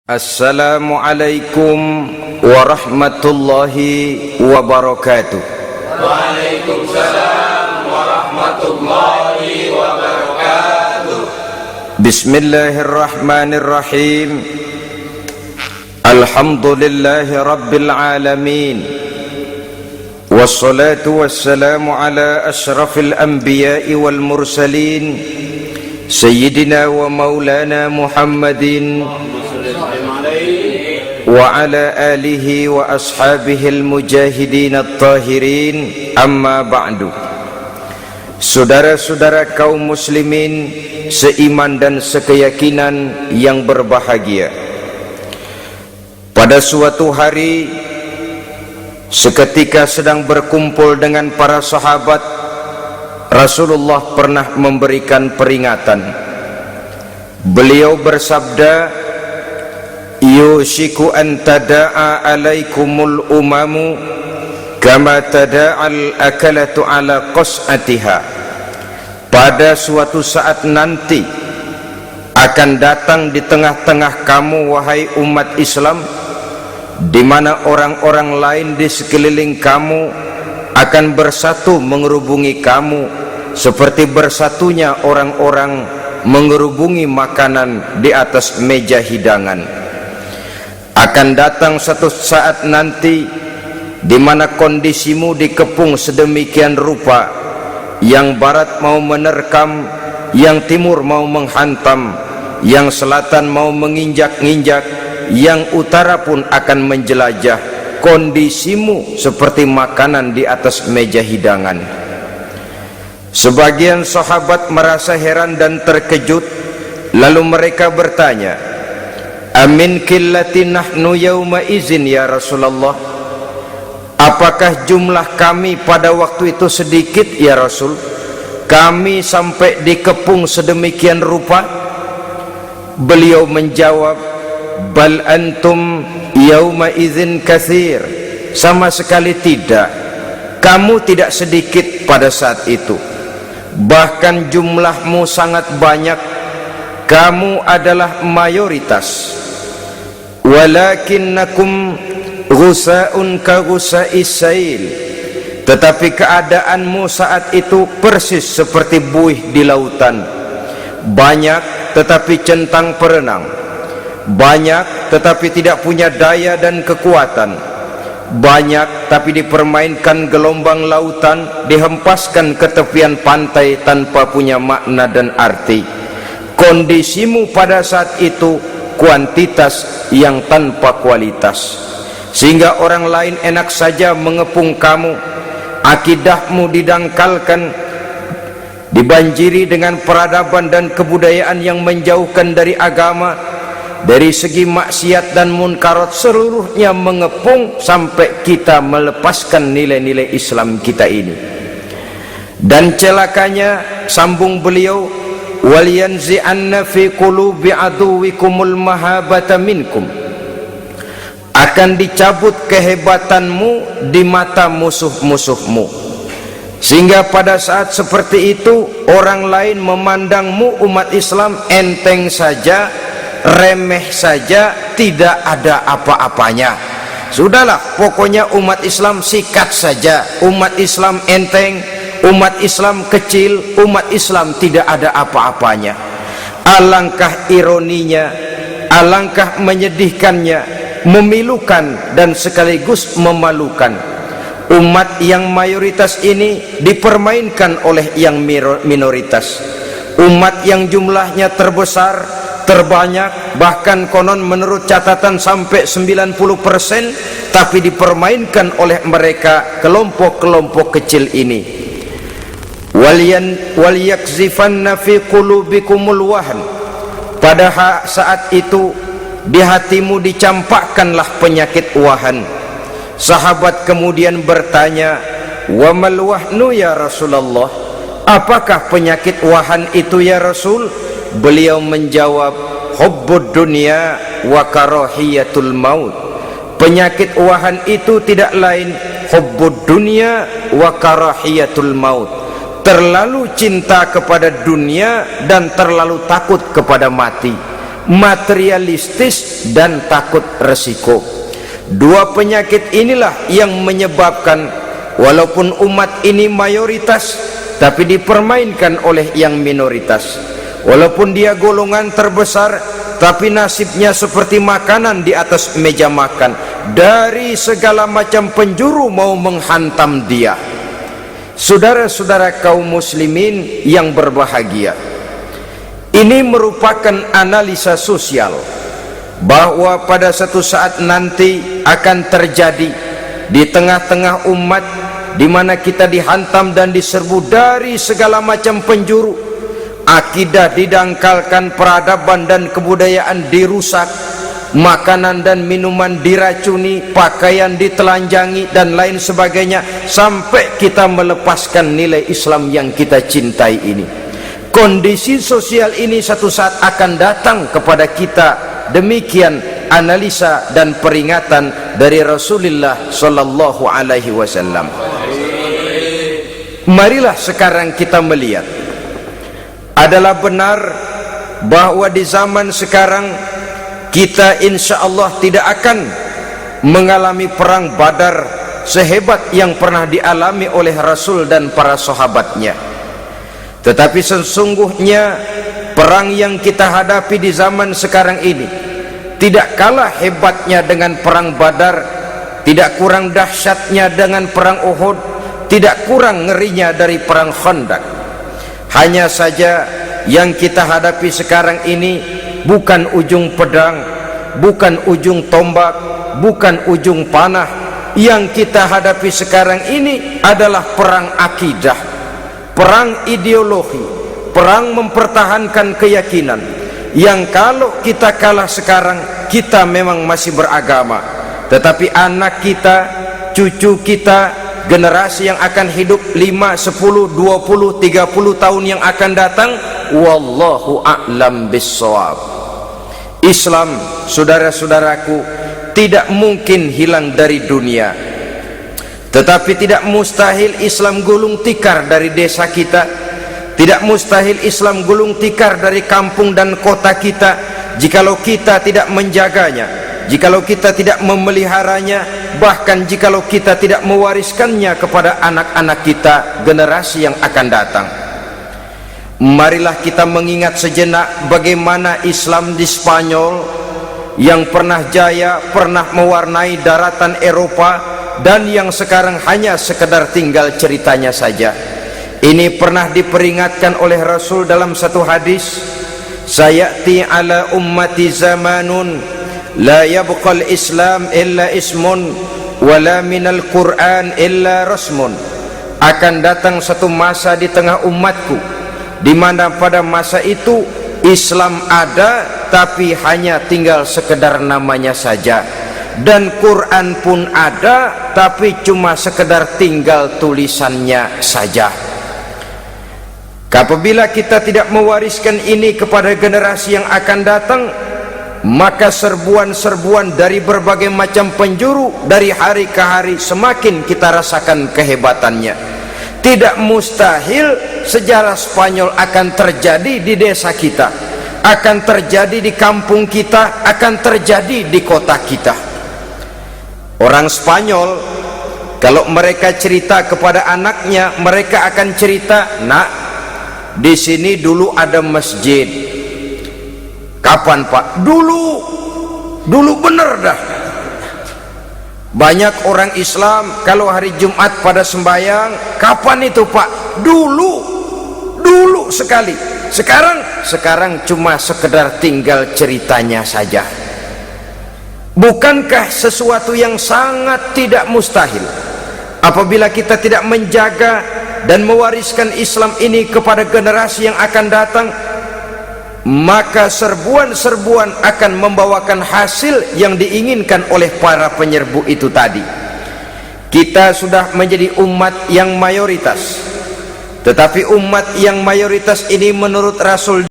Assalamualaikum warahmatullahi wabarakatuh. Waalaikumsalam warahmatullahi wabarakatuh. Bismillahirrahmanirrahim. Alhamdulillahi rabbil alamin. Wassalatu wassalamu ala ashrafil anbiya'i wal mursalin, Sayyidina wa maulana Muhammadin wa ala alihi wa ashabihil mujahidin at-tahirin, amma ba'du. Saudara-saudara kaum muslimin seiman dan sekeyakinan yang berbahagia, pada suatu hari seketika sedang berkumpul dengan para sahabat, Rasulullah pernah memberikan peringatan. Beliau bersabda, yushiku an tada'a alaikumul umamu kama tada'al akalatu ala qas'atiha. Pada suatu saat nanti akan datang di tengah-tengah kamu, wahai umat Islam, di mana orang-orang lain di sekeliling kamu akan bersatu mengerubungi kamu seperti bersatunya orang-orang mengerubungi makanan di atas meja hidangan. Akan datang satu saat nanti di mana kondisimu dikepung sedemikian rupa, yang barat mau menerkam, yang timur mau menghantam, yang selatan mau menginjak-injak, yang utara pun akan menjelajah. Kondisimu seperti makanan di atas meja hidangan. Sebagian sahabat merasa heran dan terkejut, lalu mereka bertanya, amin qillati nahnu yauma izin ya Rasulullah, apakah jumlah kami pada waktu itu sedikit ya Rasul, kami sampai dikepung sedemikian rupa? Beliau menjawab, bal antum yauma izin katsir, sama sekali tidak, kamu tidak sedikit pada saat itu, bahkan jumlahmu sangat banyak, kamu adalah mayoritas. Walakinnakum ghusa'un ka ghusa'is sail, tetapi keadaanmu saat itu persis seperti buih di lautan, banyak tetapi centang perenang, banyak tetapi tidak punya daya dan kekuatan, banyak tapi dipermainkan gelombang lautan, dihempaskan ke tepian pantai tanpa punya makna dan arti. Kondisimu pada saat itu kuantitas yang tanpa kualitas, sehingga orang lain enak saja mengepung kamu. Akidahmu didangkalkan, dibanjiri dengan peradaban dan kebudayaan yang menjauhkan dari agama. Dari segi maksiat dan munkarat seluruhnya mengepung sampai kita melepaskan nilai-nilai Islam kita ini. Dan celakanya, sambung beliau, waliyanzi'anna fi qulubi aduwikumul mahabata minkum, akan dicabut kehebatanmu di mata musuh-musuhmu, sehingga pada saat seperti itu orang lain memandangmu umat Islam enteng saja, remeh saja, tidak ada apa-apanya. Sudahlah, pokoknya umat Islam sikat saja, umat Islam enteng, umat Islam kecil, umat Islam tidak ada apa-apanya. Alangkah ironinya, alangkah menyedihkannya, memilukan dan sekaligus memalukan. Umat yang mayoritas ini dipermainkan oleh yang minoritas. Umat yang jumlahnya terbesar, terbanyak, bahkan konon menurut catatan sampai 90%, tapi dipermainkan oleh mereka kelompok-kelompok kecil ini. Waliyakzifanna fi qulubikumul wahn, pada saat itu di hatimu dicampakkanlah penyakit wahan. Sahabat kemudian bertanya, wa mal wahnu ya Rasulullah, apakah penyakit wahan itu ya Rasul? Beliau menjawab, hubbud dunya wa karahiyatul maut. Penyakit wahan itu tidak lain hubbud dunya wa karahiyatul maut, terlalu cinta kepada dunia dan terlalu takut kepada mati. materialistis dan takut resiko. Dua penyakit inilah yang menyebabkan walaupun umat ini mayoritas, tapi dipermainkan oleh yang minoritas. Walaupun dia golongan terbesar, tapi nasibnya seperti makanan di atas meja makan. Dari segala macam penjuru mau menghantam dia. Saudara-saudara kaum muslimin yang berbahagia, ini merupakan analisa sosial bahwa pada satu saat nanti akan terjadi di tengah-tengah umat di mana kita dihantam dan diserbu dari segala macam penjuru. Akidah didangkalkan, peradaban dan kebudayaan dirusak, makanan dan minuman diracuni, pakaian ditelanjangi dan lain sebagainya, sampai kita melepaskan nilai Islam yang kita cintai ini. Kondisi sosial ini satu saat akan datang kepada kita. Demikian analisa dan peringatan dari Rasulullah sallallahu alaihi wasallam. Marilah sekarang kita melihat, adalah benar bahwa di zaman sekarang kita insya Allah tidak akan mengalami perang Badar sehebat yang pernah dialami oleh Rasul dan para sahabatnya. Tetapi sesungguhnya perang yang kita hadapi di zaman sekarang ini tidak kalah hebatnya dengan perang Badar, tidak kurang dahsyatnya dengan perang Uhud, tidak kurang ngerinya dari perang Khandaq. Hanya saja yang kita hadapi sekarang ini bukan ujung pedang, bukan ujung tombak, bukan ujung panah. Yang kita hadapi sekarang ini adalah perang akidah, perang ideologi, perang mempertahankan keyakinan. Yang kalau kita kalah sekarang, kita memang masih beragama, tetapi anak kita, cucu kita, generasi yang akan hidup 5, 10, 20, 30 tahun yang akan datang, wallahu a'lam bissawab. Islam, saudara-saudaraku, tidak mungkin hilang dari dunia, tetapi tidak mustahil Islam gulung tikar dari desa kita, tidak mustahil Islam gulung tikar dari kampung dan kota kita, jikalau kita tidak menjaganya, jikalau kita tidak memeliharanya, bahkan jikalau kita tidak mewariskannya kepada anak-anak kita, generasi yang akan datang. Marilah kita mengingat sejenak bagaimana Islam di Spanyol yang pernah jaya, pernah mewarnai daratan Eropa, dan yang sekarang hanya sekedar tinggal ceritanya saja. Ini pernah diperingatkan oleh Rasul dalam satu hadis, sayati ala ummati zamanun la yabqal Islam illa ismun wala minal Quran illa rasmun. Akan datang satu masa di tengah umatku di mana pada masa itu Islam ada tapi hanya tinggal sekedar namanya saja, dan Quran pun ada tapi cuma sekedar tinggal tulisannya saja. Apabila kita tidak mewariskan ini kepada generasi yang akan datang, maka serbuan-serbuan dari berbagai macam penjuru dari hari ke hari semakin kita rasakan kehebatannya. Tidak mustahil sejarah Spanyol akan terjadi di desa kita, akan terjadi di kampung kita, akan terjadi di kota kita. Orang Spanyol kalau mereka cerita kepada anaknya, mereka akan cerita, nak, di sini dulu ada masjid. Kapan Pak? Dulu bener dah. Banyak orang Islam kalau hari Jumat pada sembahyang, kapan itu Pak? Dulu sekali. Sekarang cuma sekedar tinggal ceritanya saja. Bukankah sesuatu yang sangat tidak mustahil apabila kita tidak menjaga dan mewariskan Islam ini kepada generasi yang akan datang? Maka serbuan-serbuan akan membawakan hasil yang diinginkan oleh para penyerbu itu tadi. Kita sudah menjadi umat yang mayoritas, tetapi umat yang mayoritas ini menurut Rasul